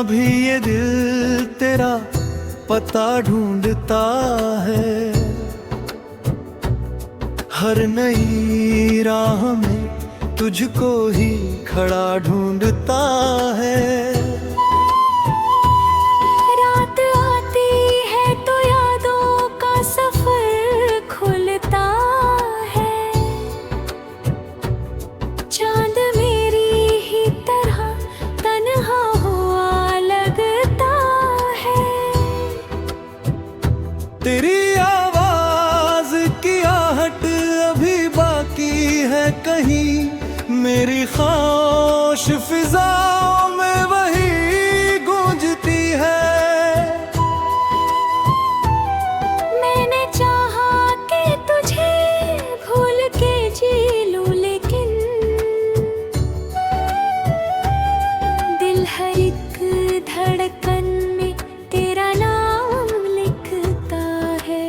भी ये दिल तेरा पता ढूंढता है, हर नई राह में तुझको ही खड़ा ढूंढता है। रात आती है तो यादों का सफर खुलता है, चांद मेरी ही तरह तन्हा हुआ लगता है। तेरी आवाज की आहट अभी बाकी है कहीं, मेरी खामोश फिजाओं में वही गूंजती है। मैंने चाहा कि तुझे भूल के जी लूं, लेकिन दिल हर एक धड़कन में तेरा नाम लिखता है।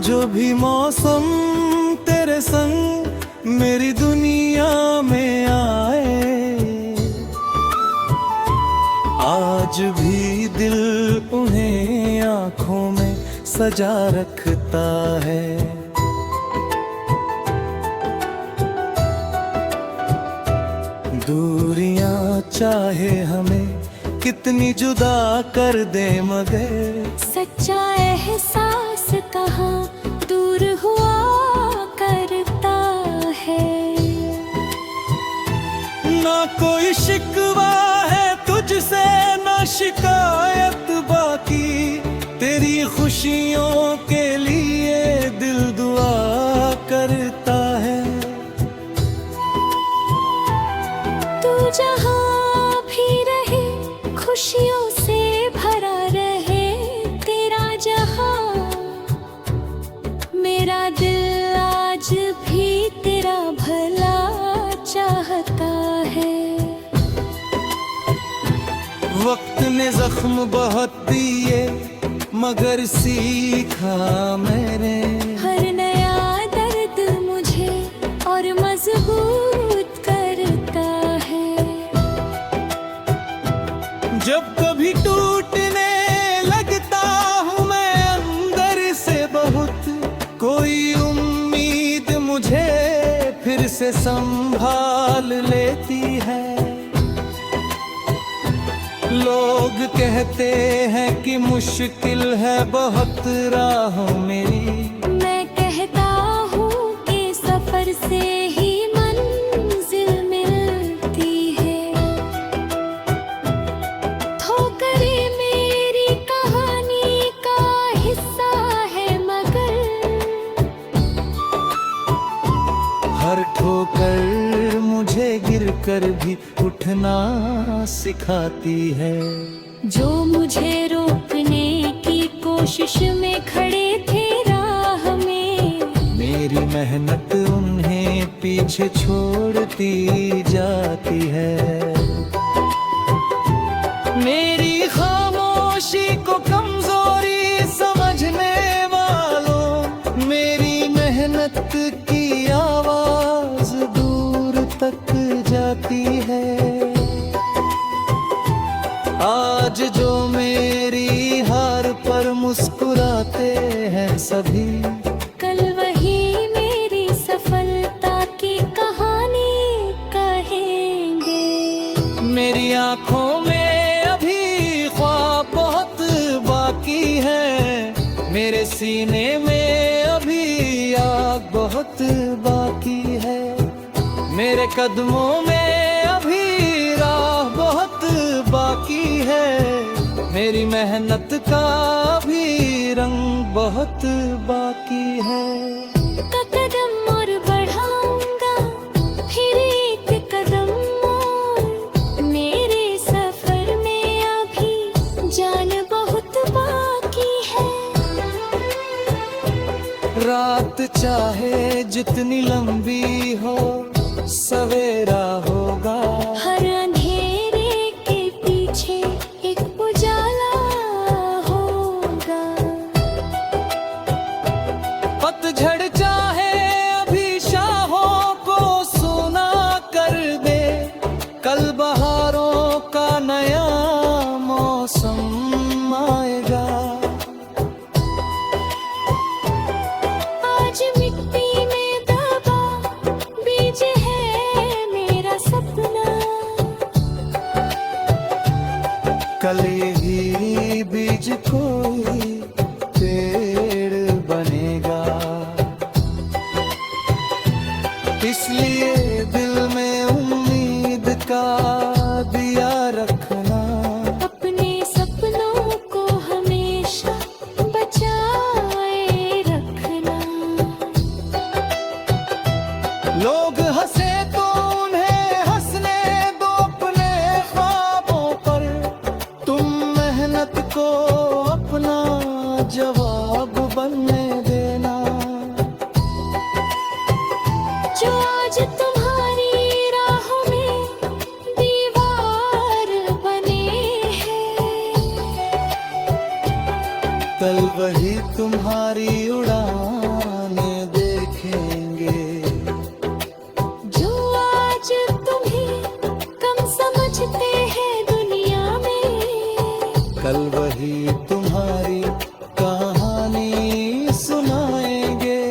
जो भी मौसम तेरे संग मेरी दुनिया में आए, आज भी दिल उन्हें आँखों में सजा रखता है। दूरियां चाहे हमें कितनी जुदा कर दे, मगर सच्चा एहसास कहाँ दूर हुआ करता है। ना कोई शिकवा है तुझसे, ना शिकायत बाकी, तेरी खुशियों के लिए दिल दुआ करता है। तू जहाँ भी रहे खुशियों से भरा रहे तेरा जहाँ, मेरा दिल आज भी तेरा भला चाहता है। वक्त ने जख्म बहुत दिए मगर सीखा मैंने, हर नया दर्द मुझे और मजबूत करता है। जब कभी टूटने लगता हूँ मैं अंदर से बहुत, कोई उम्मीद मुझे फिर से संभाल लेती है। लोग कहते हैं कि मुश्किल है बहुत राहों मेरी, मैं कहता हूँ कि सफर से ही मंजिल मिलती है। ठोकरें मेरी कहानी का हिस्सा है, मगर हर ठोकर मुझे गिरकर भी उठना सिखाती है। जो मुझे रोकने की कोशिश में खड़े थे राह में, मेरी मेहनत उन्हें पीछे छोड़ती जाती है। मेरी खामोशी को कमजोरी समझने वालों, मेरी मेहनत की आवाज दूर तक जाती है। आज जो मेरी हार पर मुस्कुराते हैं सभी, कल वही मेरी सफलता की कहानी कहेंगे। मेरी आंखों में अभी ख्वाब बहुत बाकी है, मेरे सीने में अभी आग बहुत बाकी है। मेरे कदमों में अभी राह बहुत बाकी है, मेरी मेहनत का भी रंग बहुत बाकी है। कदम और बढ़ाऊंगा फिर एक कदम और, मेरे सफर में अभी जान बहुत बाकी है। रात चाहे जितनी लंबी हो सवेरा होगा, हर अंधेरे के पीछे एक उजाला होगा। पतझड़ चाहे अभी शाहों को सोना कर दे, कल बहारों जवाब बनने देना। जो आज तुम्हारी राह में दीवार बने हैं, कल वही तुम्हारी उड़ाने देखेंगे। जो आज तुम्हें कम समझते हैं दुनिया में, कल वही तुम्हारी कहानी सुनाएंगे।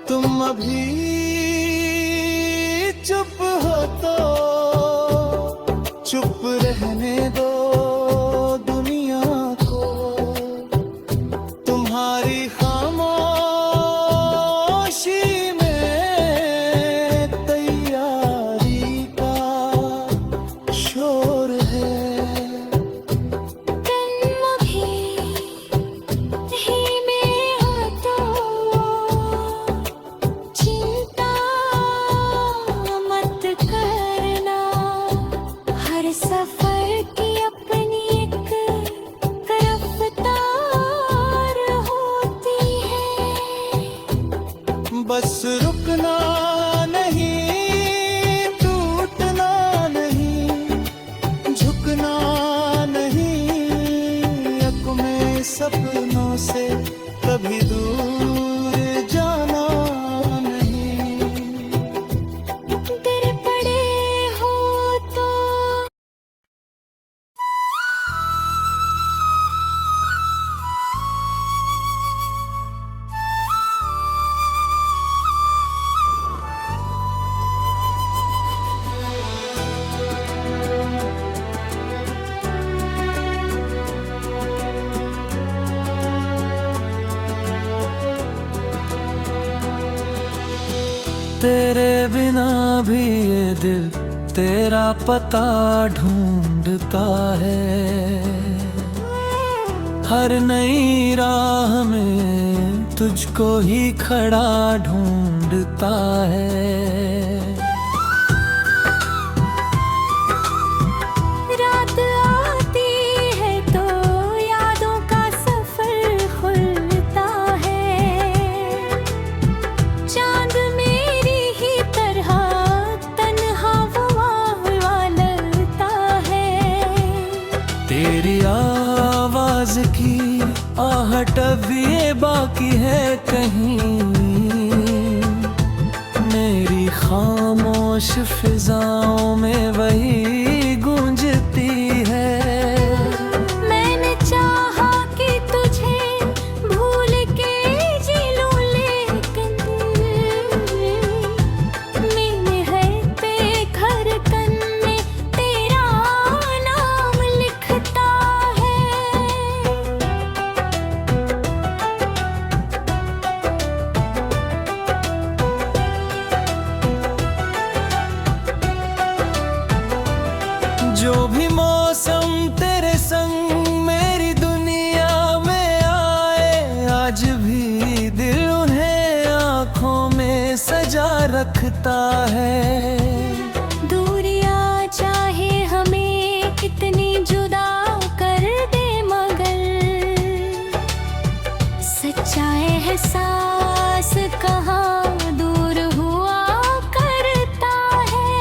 तुम अभी चुप हो तो चुप रहने दो दुनिया को। तुम्हारी खामोशी में तैयारी का शोर है। तुम अभी धीमे हो तो चिंता मत करना। हर सफर की अपनी एक रफ्तार होती है। बस रुकना नहीं, टूटना नहीं, झुकना नहीं, अपने सपनों से कभी दूर जाना नहीं। गिर पड़े हो तो तेरे बिना भी ये दिल तेरा पता ढूंढता है। हर नई राह में तुझको ही खड़ा ढूंढता है। रात आती है तो यादों का सफर खुलता है। चांद मेरी ही तरह तन्हा हुआ लगता है। तेरी आवाज की आहट अभी ये बाकी है कहीं। मेरी खामोश फिजाओं में वही गूंजती है। मैंने चाहा कि तुझे भूल के जी लूं, लेकिन मैंने है बेखरकन में तेरा नाम लिखता है। जो भी मौसम तेरे संग मेरी दुनिया में आए, आज भी दिल उन्हें आँखों में सजा रखता है। दूरियां चाहे हमें कितनी जुदा कर दे, मगर सच्चा एहसास कहाँ दूर हुआ करता है।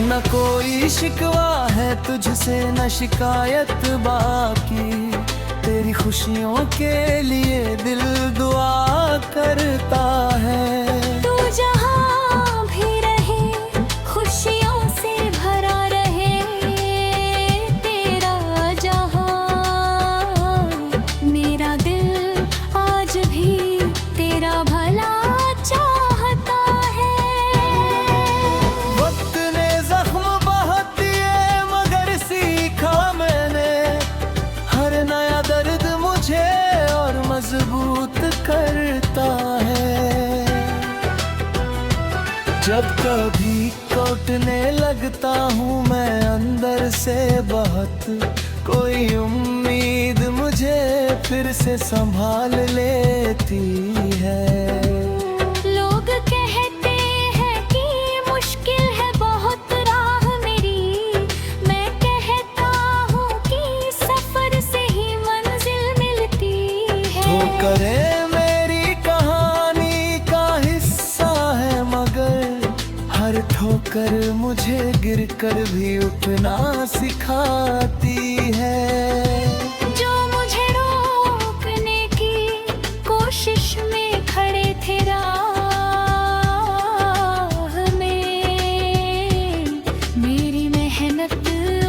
न कोई शिकवा है तुझसे न शिकायत बाकी। तेरी खुशियों के लिए दिल दुआ करता है। तू जहाँ भी रहे खुशियों से भरा रहे तेरा जहाँ। मेरा दिल आज भी तेरा भला चाहता है। वक्त ने जख्म बहुत दिए मगर सीखा मैंने, हर नया दर्द मुझे और मजबूत करता है। जब कभी टूटने लगता हूँ मैं अंदर से बहुत, कोई उम्मीद मुझे फिर से संभाल लेती है। लोग कहते हैं कि मुश्किल है बहुत राह मेरी, मुझे गिरकर भी उठना सिखाती है। जो मुझे रोकने की कोशिश में खड़े थे राह में, मेरी मेहनत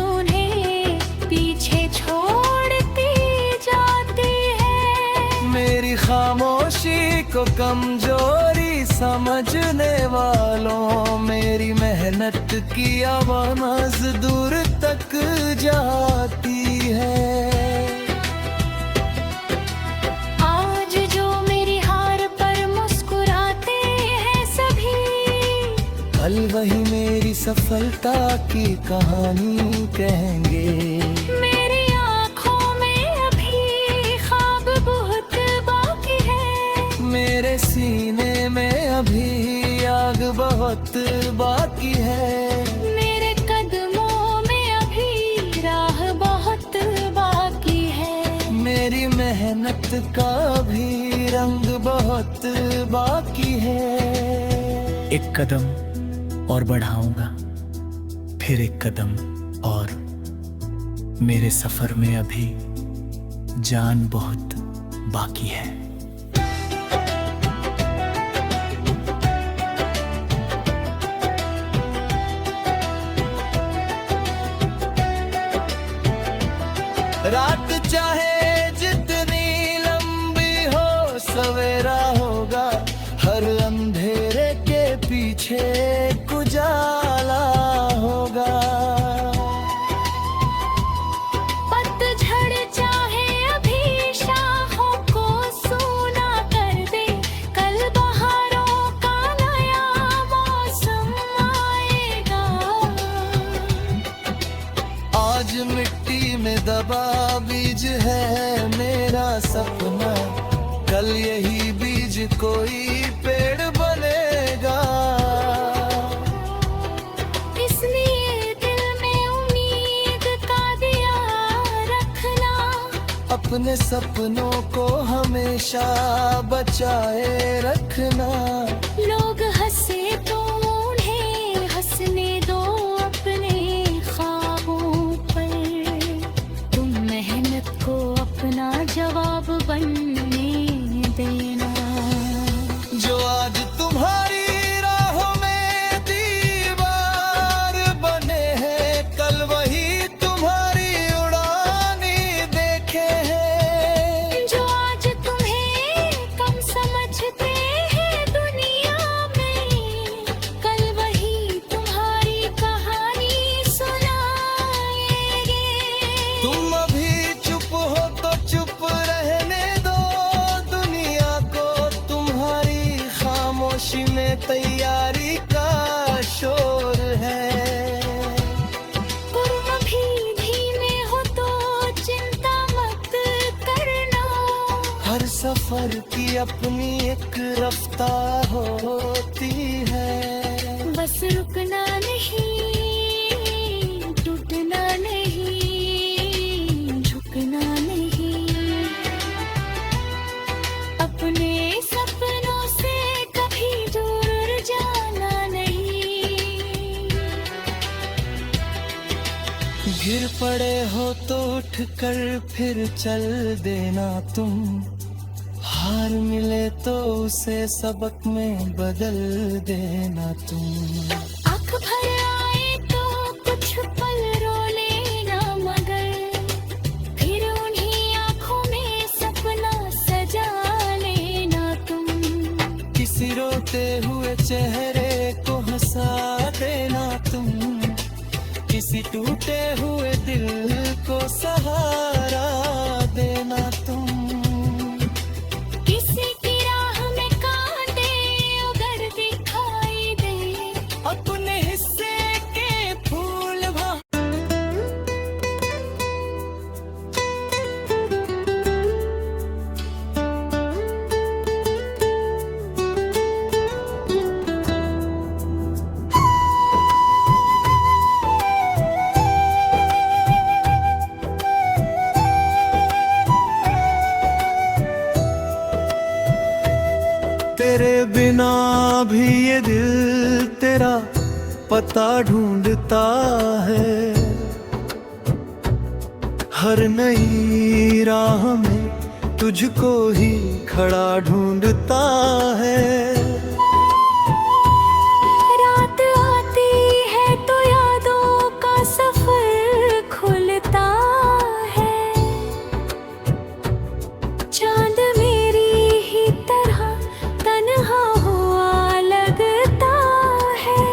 उन्हें पीछे छोड़ती जाती है। मेरी खामोशी को कमजोरी समझने वालों, मेरी मेहनत की आवाज़ दूर तक जाती है। आज जो मेरी हार पर मुस्कुराते हैं सभी, कल वही मेरी सफलता की कहानी कहेंगे। मेरी आँखों में अभी ख्वाब बहुत बाकी है, मेरे सीने में अभी आग बहुत बाकी है। मेरे कदमों में अभी राह बहुत बाकी है। मेरी मेहनत का भी रंग बहुत बाकी है। एक कदम और बढ़ाऊंगा, फिर एक कदम और। मेरे सफर में अभी जान बहुत बाकी है। रात चाहे जितनी लंबी हो, सवेरा होगा। हर अंधेरे के पीछे उजाला होगा। पतझड़ चाहे अभी शाखों को सूना कर दे, कल बहारों का नया मौसम आएगा। आज मिट्टी में दबा बीज है मेरा सपना, कल यही बीज कोई पेड़ बनेगा। इसलिए दिल में उम्मीद का दिया रखना, अपने सपनों को हमेशा बचाए रखना। लोग हंसे तो उन्हें हंसने दो अपने ख्वाबों पर, तुम मेहनत को अपना जवाब बनने देना। जो आज तुम्हारी राहों में दीवार बने हैं, कल वही तुम्हारी उड़ानी देखे हैं। जो आज तुम्हें कम समझते हैं दुनिया में, कल वही तुम्हारी कहानी सुनाएंगे। तुम अभी चुप हो तो चुप रहने दो दुनिया को, तुम्हारी खामोशी में तैयारी का शोर है। तुम भी धीमे हो तो चिंता मत करना, हर सफर की अपनी एक रफ्तार होती है। बस रुकना नहीं, टूटना नहीं, झुकना नहीं, अपने सपनों से कभी दूर जाना नहीं। गिर पड़े हो तो उठकर फिर चल देना तुम, हार मिले तो उसे सबक में बदल देना तुम। आँख भर आए तो कुछ पल रो लेना, मगर फिर उन्हीं आँखों में सपना सजा लेना तुम। किसी रोते हुए चेहरे को हंसा देना तुम, किसी टूटे हुए दिल को सहारा देना तुम। किसी की राह में कांटे अगर दिखाई दे, अपने हिस्से के फूल तेरे बिना भी ये दिल तेरा पता ढूंढता है, हर नई राह में तुझको ही खड़ा ढूंढता है। रात आती है तो यादों का सफर खुलता है, चांद मेरी ही तरह तन्हा हुआ लगता है।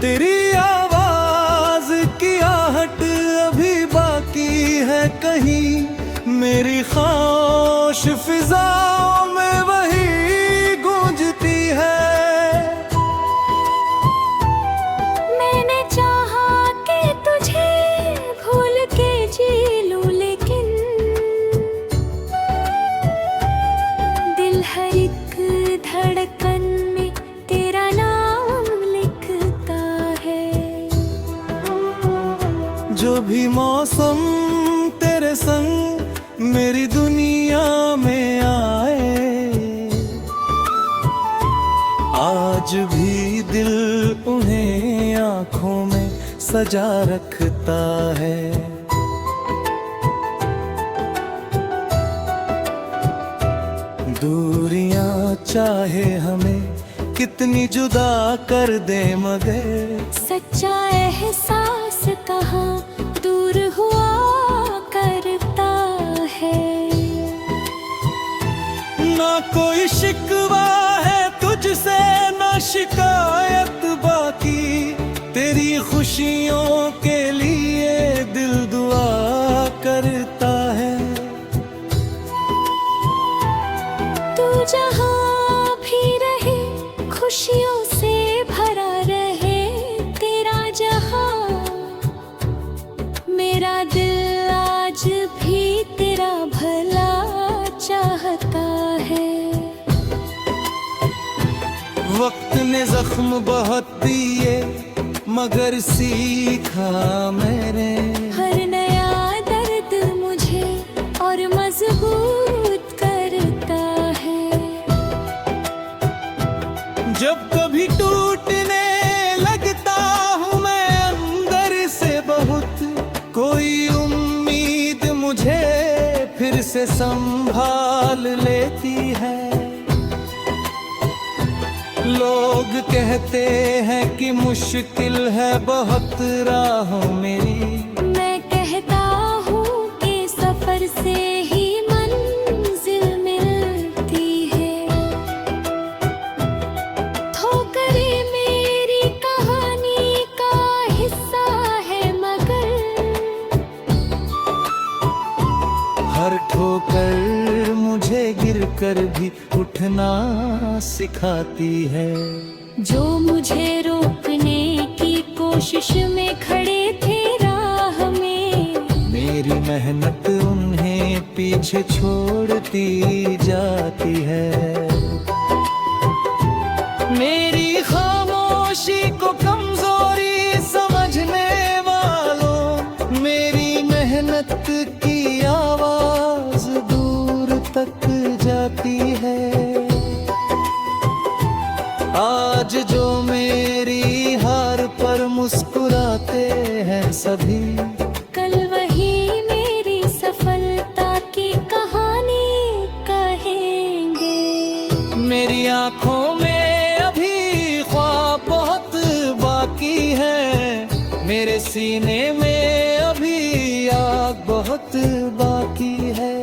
तेरी आवाज की आहट अभी बाकी है कहीं, मेरी खामोश फिजाओं में वही गूंजती है। मैंने चाहा कि तुझे भूल के जी लूं, लेकिन दिल हर एक धड़कन में तेरा नाम लिखता है। जो भी मौसम तेरे संग मेरी दुनिया में आए, आज भी दिल उन्हें आँखों में सजा रखता है। दूरियां चाहे हमें कितनी जुदा कर दे, मगर सच्चा एहसास कहाँ दूर हुआ करता है। ना कोई शिकवा है तुझसे, ना शिकायत बाकी, तेरी खुशियों के लिए दिल दुआ करता है। तू जहाँ भी रहे खुशियों से भरा रहे तेरा जहाँ, मेरा दिल आज भी तेरा भला चाहता है। वक्त ने जख्म बहुत दिए मगर सीखा मैंने, हर नया दर्द मुझे और मजबूत करता है। जब कभी टूटने लगता हूँ मैं अंदर से बहुत, कोई उम्मीद मुझे फिर से संभाल लेती है। लोग कहते हैं कि मुश्किल है बहुत राहों मेरी, मैं कहता हूँ कि सफर से ही मंजिल मिलती है। ठोकरें मेरी कहानी का हिस्सा है, मगर हर ठोकर मुझे गिरकर भी उठना सिखाती है। जो मुझे रोकने की कोशिश में खड़े थे राह में, मेरी मेहनत उन्हें पीछे छोड़ती जाती है। मेरी खामोशी को कमजोरी समझने वालों, मेरी मेहनत की आवाज दूर तक जाती है। आज जो मेरी हार पर मुस्कुराते हैं सभी, कल वही मेरी सफलता की कहानी कहेंगे। मेरी आंखों में अभी ख्वाब बहुत बाकी है, मेरे सीने में अभी आग बहुत बाकी है।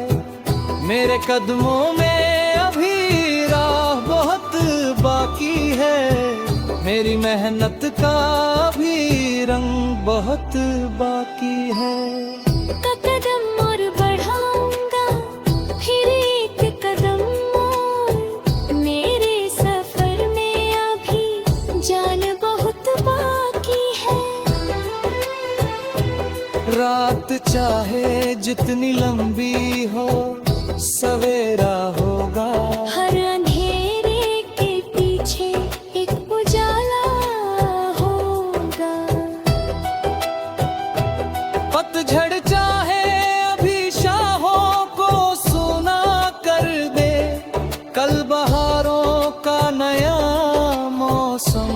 मेरे कदमों में अभी राह बहुत बाकी है, मेरी मेहनत का भी रंग बहुत बाकी है। कदम और बढ़ाऊंगा फिर एक कदम और, मेरे सफर में अभी जान बहुत बाकी है। रात चाहे जितनी लंबी हो सवेरा होगा, हर अंधेरे के पीछे एक उजाला होगा। पतझड़ चाहे अभी शाहों को सूना कर दे, कल बहारों का नया मौसम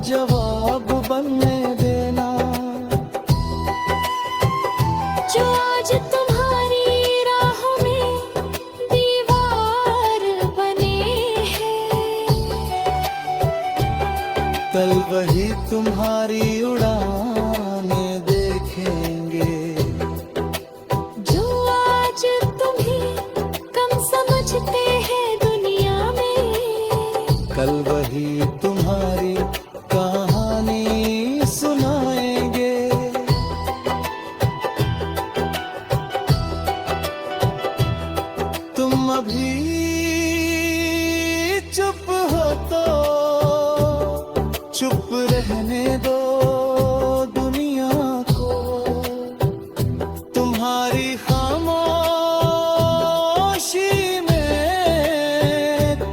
जवाब बनने देना। जो आज तुम्हारी राह में दीवार बने हैं, कल वही तुम्हारी उड़ाने देखेंगे। जो आज तुम्हें कम समझते हैं दुनिया में, कल वही तुम्हारी कहानी सुनाएंगे। तुम अभी चुप हो तो चुप रहने दो दुनिया को। तुम्हारी खामोशी में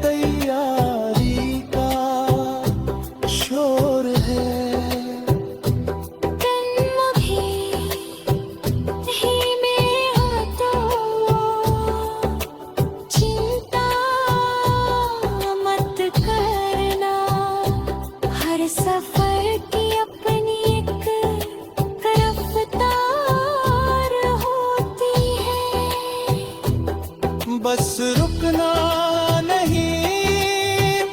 तैयारी का शोर है। तुम अभी नहीं में हो तो चिंता मत करना। हर सफर की अपनी एक रफ्तार होती है। बस रुकना नहीं,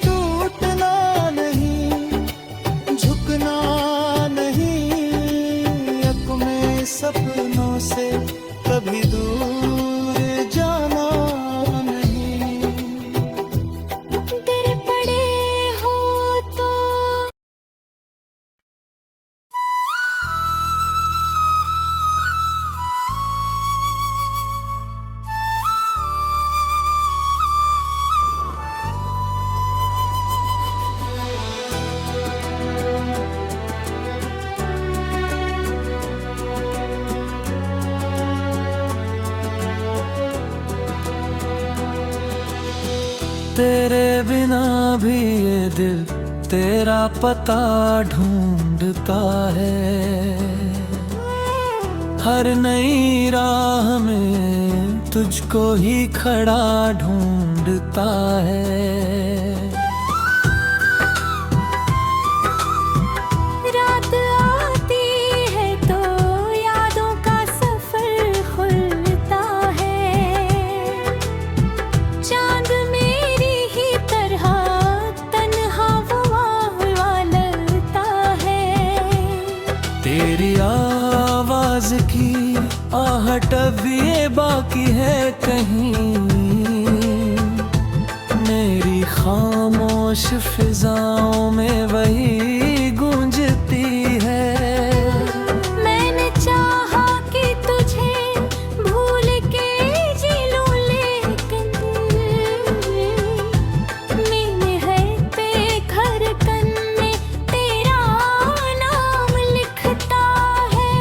टूटना नहीं, झुकना नहीं, अपने सपनों से कभी दूर जाना नहीं। गिर पड़े हो तो तेरे बिना भी ये दिल तेरा पता ढूंढता है। हर नई राह में तुझको ही खड़ा ढूंढता है। रात आती है तो यादों का सफर खुलता है। चांद मेरी ही तरह तन्हा हुआ लगता है। तेरी आवाज की आहट भी ये बाकी है कहीं। मेरी खामोश फिजाओं में वही गूंजती है। मैंने चाहा कि तुझे भूल के जी लूं, लेकिन मैंने है बेघर कन में तेरा नाम लिखता है।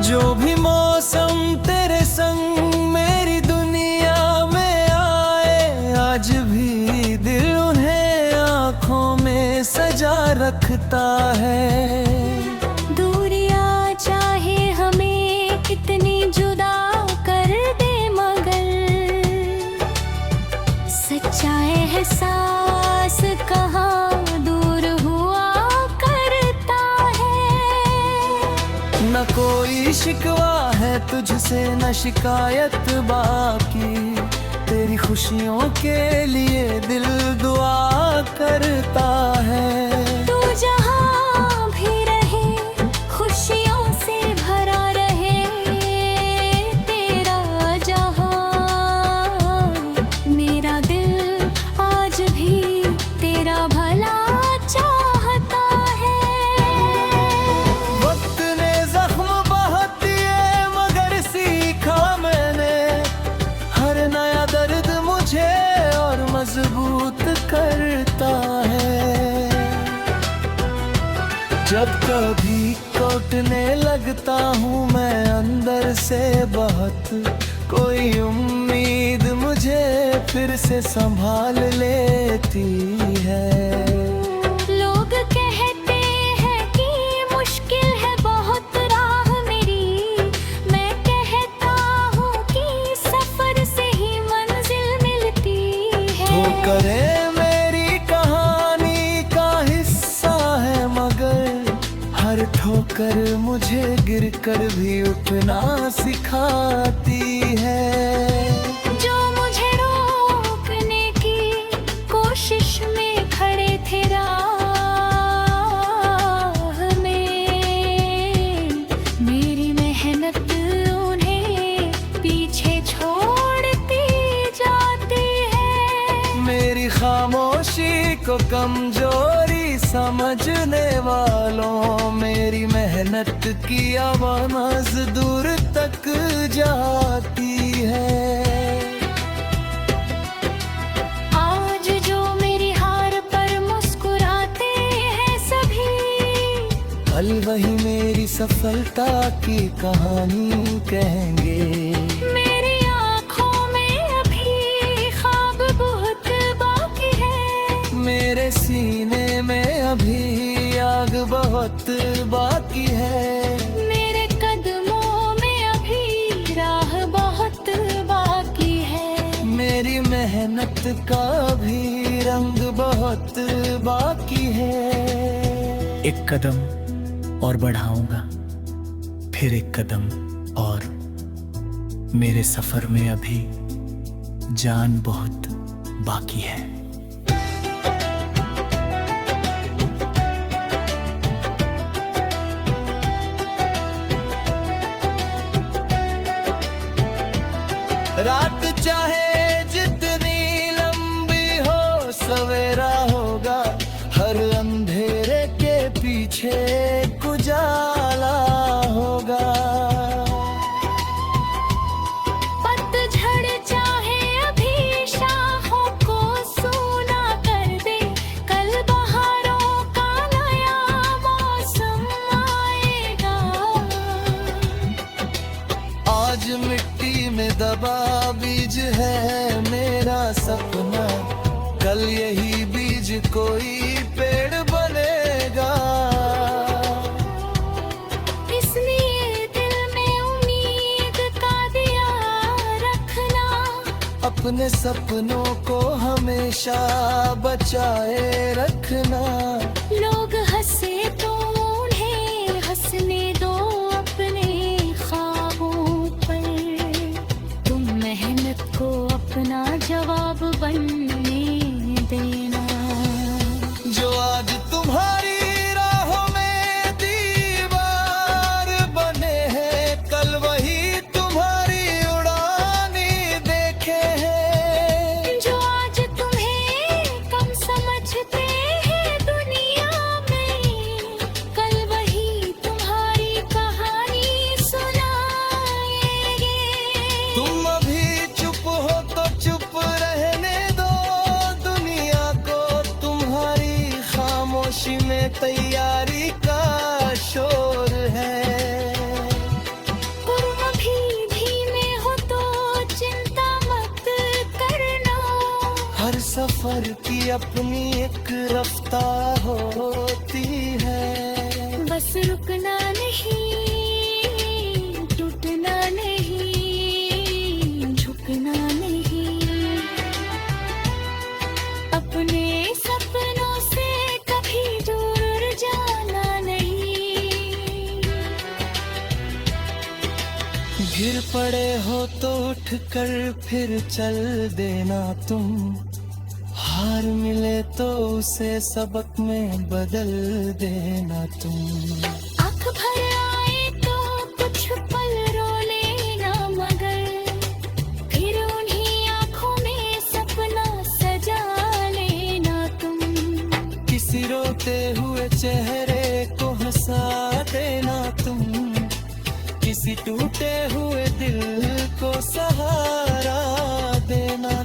जो भी मौसम तेरे संग मेरी दुनिया में आए, आज भी दिल उन्हें आँखों में सजा रखता है। दूरियां चाहे हमें कितनी जुदा कर दे, मगर सच्चा एहसास कहाँ दूर हुआ करता है। न कोई शिकवा है तुझसे न शिकायत बाकी। तेरी खुशियों के लिए दिल दुआ करता है। तू जहाँ भी रहे खुशियों से भरा रहे तेरा जहाँ। मेरा दिल आज भी तेरा भला चाहता है। वक्त ने जख्म बहुत दिए मगर सीखा मैंने, हर नया दर्द मुझे और मजबूत करता है। जब कभी टूटने लगता हूँ मैं अंदर से बहुत, कोई उम्मीद मुझे फिर से संभाल लेती है। लोग कहते हैं कि मुश्किल है बहुत राह मेरी, गिर कर भी उठना सिखाती है। जो मुझे रोकने की कोशिश में खड़े थे राह में, मेरी मेहनत उन्हें पीछे छोड़ती जाती है। मेरी खामोशी को कमजोरी समझने वालों, मेरी मेहनत की आवाज दूर तक जाती है। आज जो मेरी हार पर मुस्कुराते हैं सभी, कल वही मेरी सफलता की कहानी कहेंगे। मेरी आँखों में अभी ख्वाब बहुत बाकी है, मेरे सीने में अभी आग बहुत बाकी है। मेरे कदमों में अभी राह बहुत बाकी है। मेरी मेहनत का भी रंग बहुत बाकी है। एक कदम और बढ़ाऊंगा, फिर एक कदम और। मेरे सफर में अभी जान बहुत बाकी है। रात चाहे जितनी लंबी हो, सवेरा होगा। हर अंधेरे के पीछे उजाला होगा। पतझड़ चाहे अभी शाखों को सूना कर दे, कल बहारों का नया मौसम आएगा। आज मिट्टी में दबा बीज है मेरा सपना, कल यही बीज कोई पेड़ बनेगा। इसलिए दिल में उम्मीद का दिया रखना, अपने सपनों को हमेशा बचाए रखना। लोग हंसे तो उन्हें हंसने दो अपने ख्वाबों पर, तुम मेहनत को अपना जवाब बनने देना। जो आज तुम्हारी राहों में दीवार बने हैं, कल वही तुम्हारी उड़ानी देखे हैं। जो आज तुम्हें कम समझते हैं दुनिया में, कल वही तुम्हारी कहानी सुनाएंगे। तुम अभी चुप हो तो चुप रहने दो दुनिया को, तुम्हारी खामोशी में तैयारी का शोर है। तुम अभी धीमे हो तो चिंता मत करना, हर सफर की अपनी एक रफ्तार होती है। बस रुकना नहीं, टूटना नहीं, झुकना नहीं, अपने सपनों से कभी दूर जाना नहीं। गिर पड़े हो तो उठ कर फिर चल देना तुम, हार मिले तो उसे सबक में बदल देना तुम। आँख भर आए तो कुछ पल रो लेना, मगर फिर उन्हीं आँखों में सपना सजा लेना तुम। किसी रोते हुए चेहरे को हंसा देना तुम, किसी टूटे हुए दिल को सहारा देना।